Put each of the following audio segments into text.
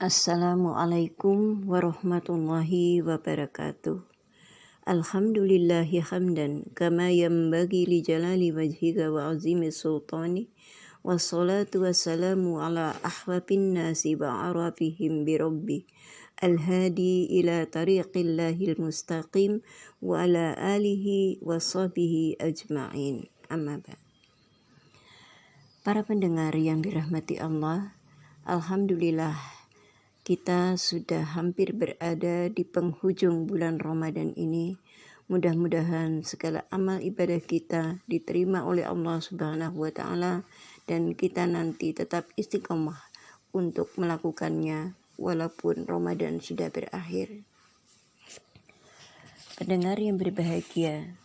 Assalamualaikum warahmatullahi wabarakatuh. Alhamdulillahi hamdan kama yanbaghi li jalali wajhika wa azimi sultani wassalatu wassalamu ala ahwabin nasi wa arafihim bi rabbi al-hadi ila tariqillahil mustaqim wa ala alihi wa sahbihi ajma'in. Amma ba'd. Para pendengar yang dirahmati Allah, alhamdulillah kita sudah hampir berada di penghujung bulan Ramadan ini. Mudah-mudahan segala amal ibadah kita diterima oleh Allah Subhanahu wa taala dan kita nanti tetap istiqomah untuk melakukannya walaupun Ramadan sudah berakhir. Pendengar yang berbahagia,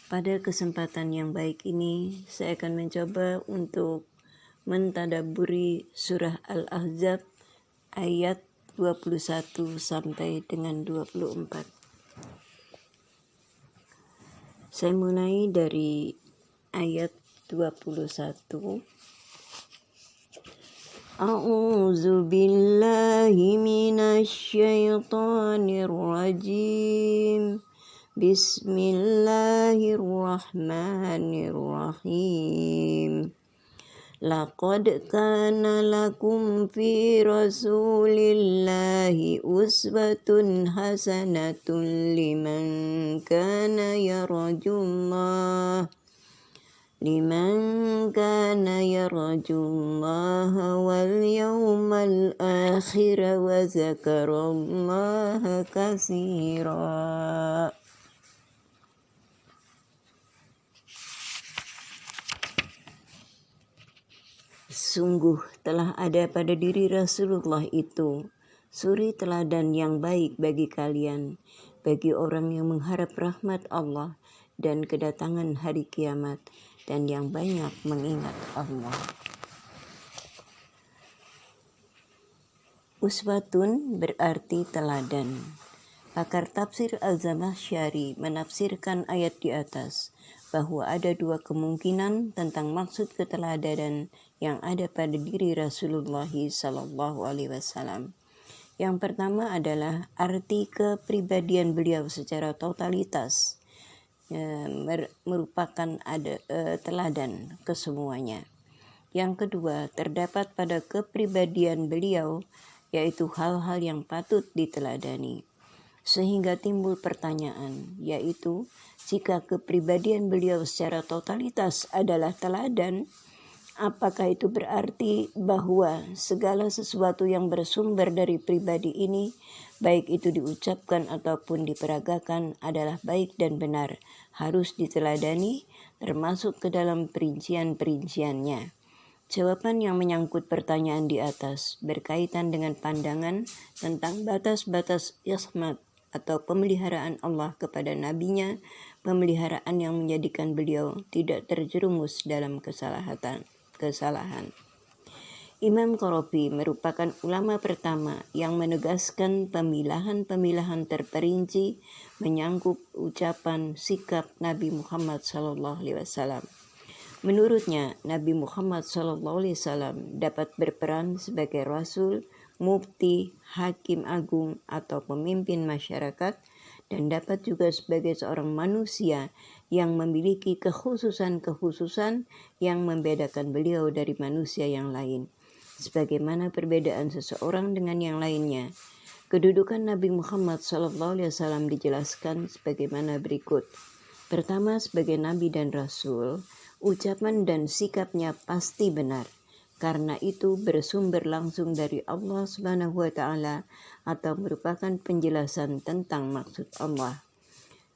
pada kesempatan yang baik ini saya akan mencoba untuk mentadabburi surah Al-Ahzab ayat 21 sampai dengan 24. Saya mulai dari ayat 21. A'udzu billahi minasy syaithanir rajim. Bismillahirrahmanirrahim. Laqad kana lakum fi rasulillahi uswatun hasanatun liman kana yarjullaha wal yawmal akhir wa zakarallaha katsira. Sungguh telah ada pada diri Rasulullah itu suri teladan yang baik bagi kalian, bagi orang yang mengharap rahmat Allah dan kedatangan hari kiamat, dan yang banyak mengingat Allah. Uswatun berarti teladan. Pakar tafsir Al-Zamakhsyari menafsirkan ayat di atas bahwa ada dua kemungkinan tentang maksud keteladanan yang ada pada diri Rasulullah SAW. Yang pertama adalah arti kepribadian beliau secara totalitas merupakan teladan kesemuanya. Yang kedua, terdapat pada kepribadian beliau yaitu hal-hal yang patut diteladani. Sehingga timbul pertanyaan, yaitu jika kepribadian beliau secara totalitas adalah teladan, apakah itu berarti bahwa segala sesuatu yang bersumber dari pribadi ini, baik itu diucapkan ataupun diperagakan, adalah baik dan benar, harus diteladani, termasuk ke dalam perincian-perinciannya? Jawaban yang menyangkut pertanyaan di atas berkaitan dengan pandangan tentang batas-batas ismat atau pemeliharaan Allah kepada nabinya, pemeliharaan yang menjadikan beliau tidak terjerumus dalam kesalahan. Imam Qarafi merupakan ulama pertama yang menegaskan pemilahan-pemilahan terperinci menyangkut ucapan sikap Nabi Muhammad SAW. Menurutnya, Nabi Muhammad SAW dapat berperan sebagai Rasul, Mufti, Hakim Agung, atau pemimpin masyarakat, dan dapat juga sebagai seorang manusia yang memiliki kekhususan-kekhususan yang membedakan beliau dari manusia yang lain. Sebagaimana perbedaan seseorang dengan yang lainnya. Kedudukan Nabi Muhammad SAW dijelaskan sebagaimana berikut. Pertama, sebagai Nabi dan Rasul, ucapan dan sikapnya pasti benar. Karena itu bersumber langsung dari Allah Subhanahu wa taala atau merupakan penjelasan tentang maksud Allah.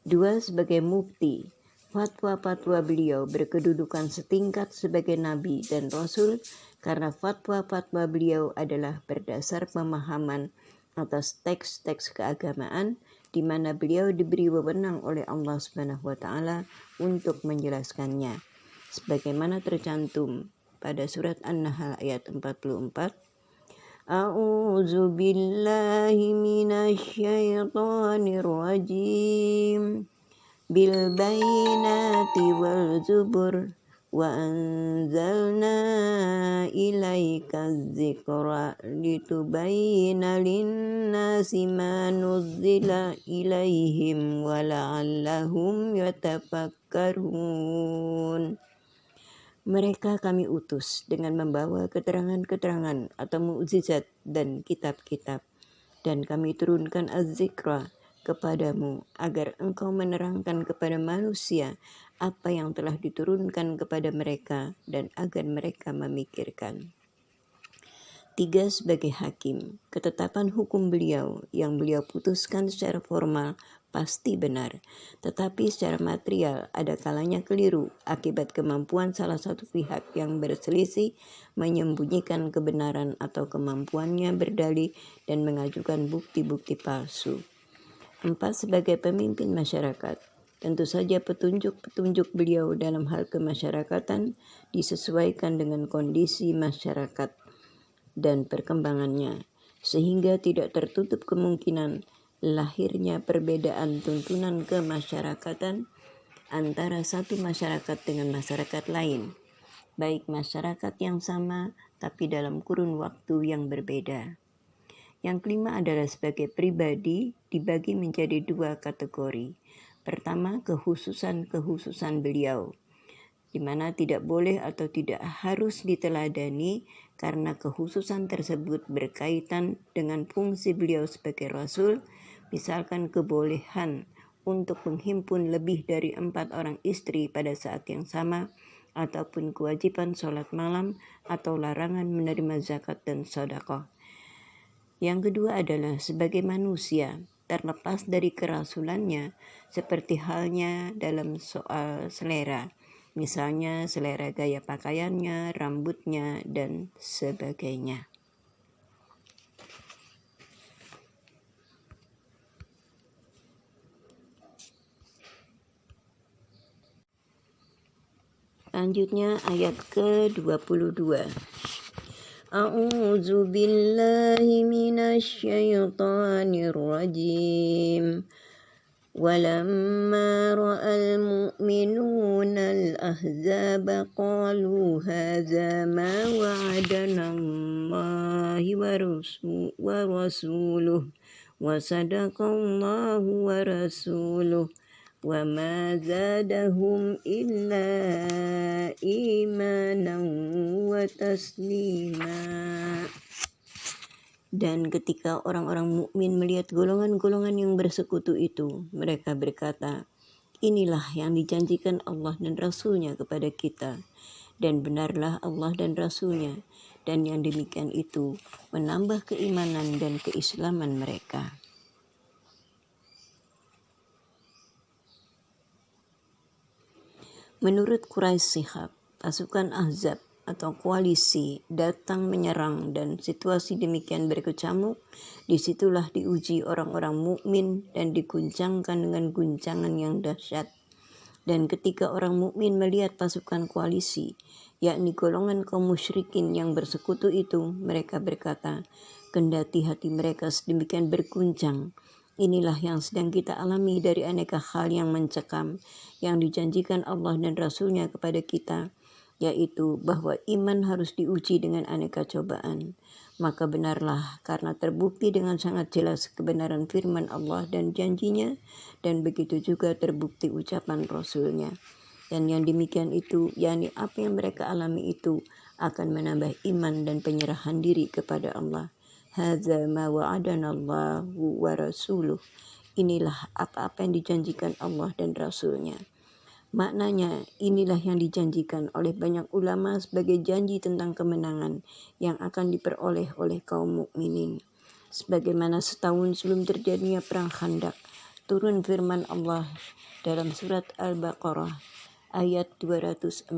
Dua, sebagai mufti, fatwa-fatwa beliau berkedudukan setingkat sebagai nabi dan rasul karena fatwa-fatwa beliau adalah berdasar pemahaman atas teks-teks keagamaan di mana beliau diberi wewenang oleh Allah Subhanahu wa taala untuk menjelaskannya. Sebagaimana tercantum pada surat An-Nahl ayat 44. A'udzu billahi minasy syaithanir rajim. Bil bayyinati wal zubur وأنزلنا إليك الذكر لتبين للناس ما نزل إليهم ولعلهم يتفكرون. Mereka kami utus dengan membawa keterangan-keterangan atau mukjizat dan kitab-kitab, dan kami turunkan az-zikra kepadamu agar engkau menerangkan kepada manusia apa yang telah diturunkan kepada mereka dan agar mereka memikirkan. 3. Sebagai hakim, ketetapan hukum beliau yang beliau putuskan secara formal pasti benar, tetapi secara material ada kalanya keliru akibat kemampuan salah satu pihak yang berselisih menyembunyikan kebenaran atau kemampuannya berdalih dan mengajukan bukti-bukti palsu. 4. Sebagai pemimpin masyarakat, tentu saja petunjuk-petunjuk beliau dalam hal kemasyarakatan disesuaikan dengan kondisi masyarakat dan perkembangannya, sehingga tidak tertutup kemungkinan lahirnya perbedaan tuntunan kemasyarakatan antara satu masyarakat dengan masyarakat lain, baik masyarakat yang sama tapi dalam kurun waktu yang berbeda. Yang kelima adalah sebagai pribadi dibagi menjadi 2 kategori. Pertama, kekhususan beliau, di mana tidak boleh atau tidak harus diteladani karena kekhususan tersebut berkaitan dengan fungsi beliau sebagai Rasul, misalkan kebolehan untuk menghimpun lebih dari 4 orang istri pada saat yang sama, ataupun kewajiban sholat malam atau larangan menerima zakat dan sedekah. Yang kedua adalah sebagai manusia, terlepas dari kerasulannya, seperti halnya dalam soal selera, misalnya selera gaya pakaiannya, rambutnya, dan sebagainya. Selanjutnya ayat ke-22. A'udzu billahi minasy syaithanir rajim. Walamma ra'al mu'minuna al-ahzaba qalu hadza ma wa'adana Allahu wa rasuluhu wa sadaqallahu wa rasuluhu wa ma zadahum illa imanan wa taslima. Dan ketika orang-orang mukmin melihat golongan-golongan yang bersekutu itu, mereka berkata, inilah yang dijanjikan Allah dan Rasul-Nya kepada kita, dan benarlah Allah dan Rasul-Nya, dan yang demikian itu menambah keimanan dan keislaman mereka. Menurut Quraisy Shihab, pasukan Ahzab atau koalisi datang menyerang dan situasi demikian berkecamuk, disitulah diuji orang-orang mukmin dan diguncangkan dengan guncangan yang dahsyat. Dan ketika orang mukmin melihat pasukan koalisi, yakni golongan kaum musyrikin yang bersekutu itu, mereka berkata, kendati hati mereka sedemikian berguncang, inilah yang sedang kita alami dari aneka hal yang mencekam, yang dijanjikan Allah dan Rasul-Nya kepada kita, yaitu bahwa iman harus diuji dengan aneka cobaan. Maka benarlah karena terbukti dengan sangat jelas kebenaran firman Allah dan janjinya, dan begitu juga terbukti ucapan Rasul-Nya. Dan yang demikian itu, yakni apa yang mereka alami itu, akan menambah iman dan penyerahan diri kepada Allah. Hadza ma wa'adana Allahu wa rasuluh. Inilah apa-apa yang dijanjikan Allah dan Rasul-Nya. Maknanya, inilah yang dijanjikan oleh banyak ulama sebagai janji tentang kemenangan yang akan diperoleh oleh kaum mukminin. Sebagaimana setahun sebelum terjadinya perang Khandaq, turun firman Allah dalam surat Al-Baqarah ayat 214.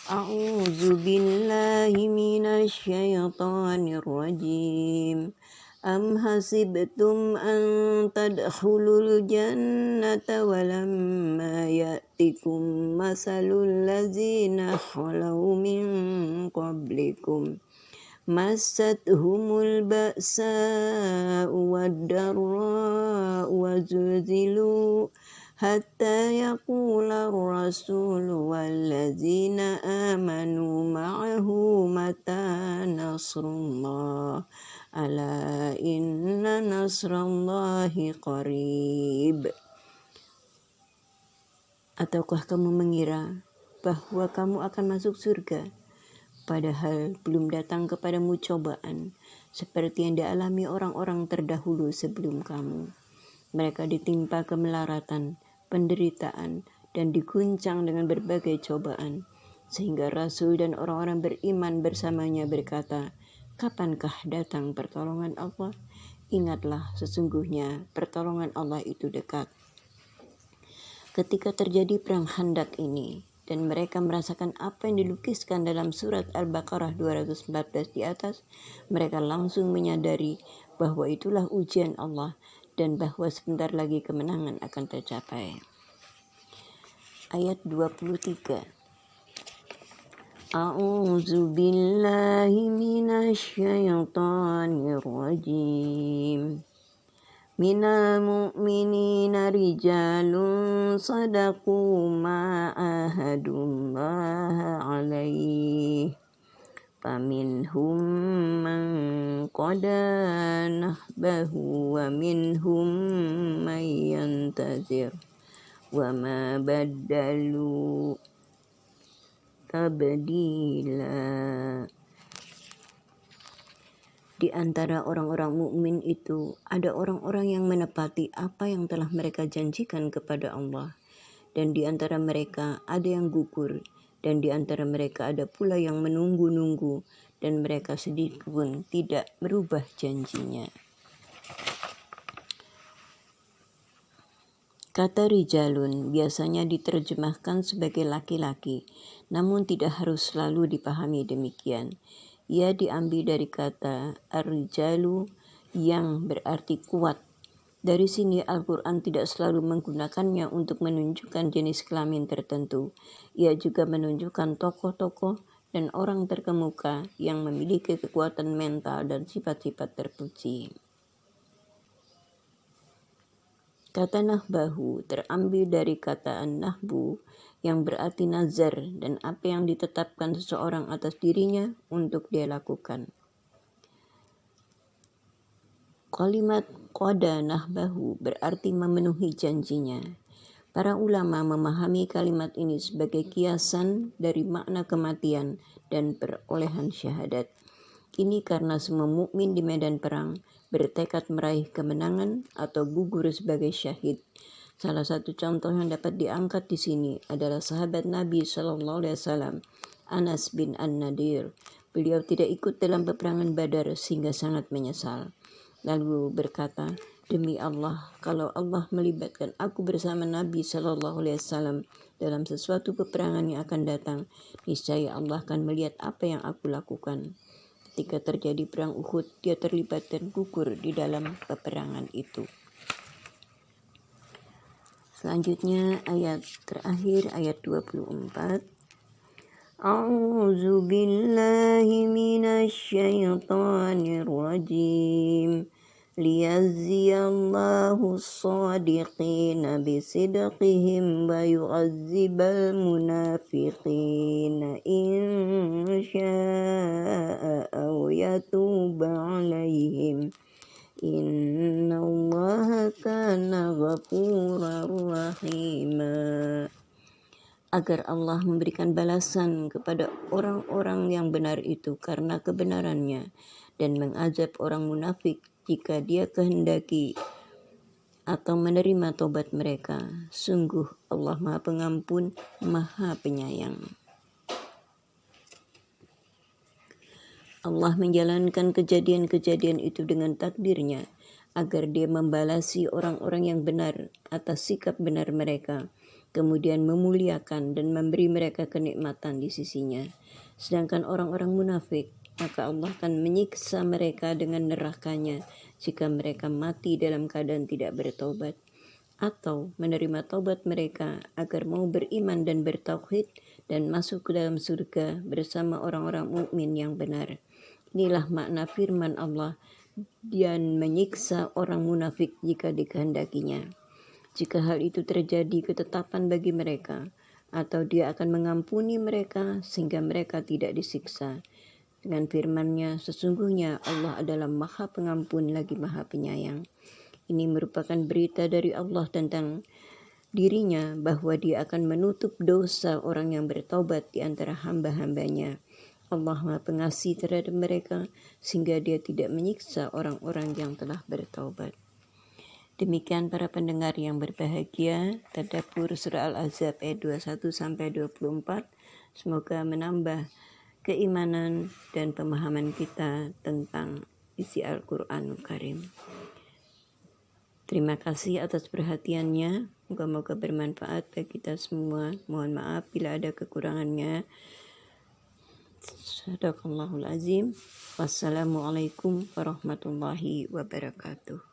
A'udzu billahi minasy syaithanir rajim. Am hasibtum an tadkhulul jannata walamma ya'tikum masalul ladzina khalau min qablikum massathumul ba'sa'u wad-dharra'u wa zulzilu حتى يقول الرسول والذين آمنوا معه متى نصر الله ألا إن نصر الله قريب. Ataukah kamu mengira bahwa kamu akan masuk surga, padahal belum datang kepadamu cobaan seperti yang dialami orang-orang terdahulu sebelum kamu. Mereka ditimpa kemelaratan, penderitaan, dan diguncang dengan berbagai cobaan, sehingga Rasul dan orang-orang beriman bersamanya berkata, kapankah datang pertolongan Allah? Ingatlah, sesungguhnya pertolongan Allah itu dekat. Ketika terjadi perang Khandaq ini, dan mereka merasakan apa yang dilukiskan dalam surat Al-Baqarah 214 di atas, mereka langsung menyadari bahwa itulah ujian Allah dan bahwa sebentar lagi kemenangan akan tercapai. Ayat 23. A'udzu billahi minasy syaithanir rajim. Minal mu'minina rijalun sadaqu ma ahadullaha alaihi faminhum man qada nahbahu wa minhum man yantazir wa ma baddalu tabdila. Di antara orang-orang mukmin itu ada orang-orang yang menepati apa yang telah mereka janjikan kepada Allah, dan di antara mereka ada yang gugur, dan di antara mereka ada pula yang menunggu-nunggu, dan mereka sedikit pun tidak merubah janjinya. Kata rijalun biasanya diterjemahkan sebagai laki-laki, namun tidak harus selalu dipahami demikian. Ia diambil dari kata ar-rijalu yang berarti kuat. Dari sini Al-Quran tidak selalu menggunakannya untuk menunjukkan jenis kelamin tertentu. Ia juga menunjukkan tokoh-tokoh dan orang terkemuka yang memiliki kekuatan mental dan sifat-sifat terpuji. Kata nahbahu terambil dari kata an-nahbu yang berarti nazar dan apa yang ditetapkan seseorang atas dirinya untuk dia lakukan. Kalimat qada nahbahu berarti memenuhi janjinya. Para ulama memahami kalimat ini sebagai kiasan dari makna kematian dan perolehan syahadat. Ini karena semua mukmin di medan perang bertekad meraih kemenangan atau gugur sebagai syahid. Salah satu contoh yang dapat diangkat di sini adalah sahabat Nabi SAW, Anas bin An-Nadir. Beliau tidak ikut dalam peperangan Badar sehingga sangat menyesal. Lalu berkata, demi Allah, kalau Allah melibatkan aku bersama Nabi SAW dalam sesuatu peperangan yang akan datang, niscaya Allah akan melihat apa yang aku lakukan. Ketika terjadi perang Uhud, dia terlibat dan gugur di dalam peperangan itu. Selanjutnya ayat terakhir, ayat 24. A'udzu billahi minasy syaithanir rajim. Liyajziyallahu as-shadiqina bisidqihim wa yu'adzibal munafiqina in syaa'a aw yatuba 'alaihim. Innallaha kana ghafurar rahima. Agar Allah memberikan balasan kepada orang-orang yang benar itu karena kebenarannya, dan mengazab orang munafik jika dia kehendaki atau menerima tobat mereka. Sungguh Allah Maha Pengampun, Maha Penyayang. Allah menjalankan kejadian-kejadian itu dengan takdirnya, agar dia membalasi orang-orang yang benar atas sikap benar mereka, kemudian memuliakan dan memberi mereka kenikmatan di sisinya. Sedangkan orang-orang munafik, maka Allah akan menyiksa mereka dengan nerakanya jika mereka mati dalam keadaan tidak bertobat, atau menerima taubat mereka agar mau beriman dan bertauhid dan masuk ke dalam surga bersama orang-orang mukmin yang benar. Inilah makna firman Allah, dan menyiksa orang munafik jika dikehendakinya. Jika hal itu terjadi, ketetapan bagi mereka, atau Dia akan mengampuni mereka sehingga mereka tidak disiksa. Dengan firman-Nya, sesungguhnya Allah adalah Maha Pengampun lagi Maha Penyayang. Ini merupakan berita dari Allah tentang dirinya bahwa Dia akan menutup dosa orang yang bertaubat di antara hamba-hambanya. Allah Maha Pengasih terhadap mereka sehingga Dia tidak menyiksa orang-orang yang telah bertaubat. Demikian para pendengar yang berbahagia, tadabbur surah Al-Ahzab ayat 21-24. Semoga menambah keimanan dan pemahaman kita tentang isi Al-Quranul Karim. Terima kasih atas perhatiannya. Moga-moga bermanfaat bagi kita semua. Mohon maaf bila ada kekurangannya. Sadaqallahul azim. Wassalamualaikum warahmatullahi wabarakatuh.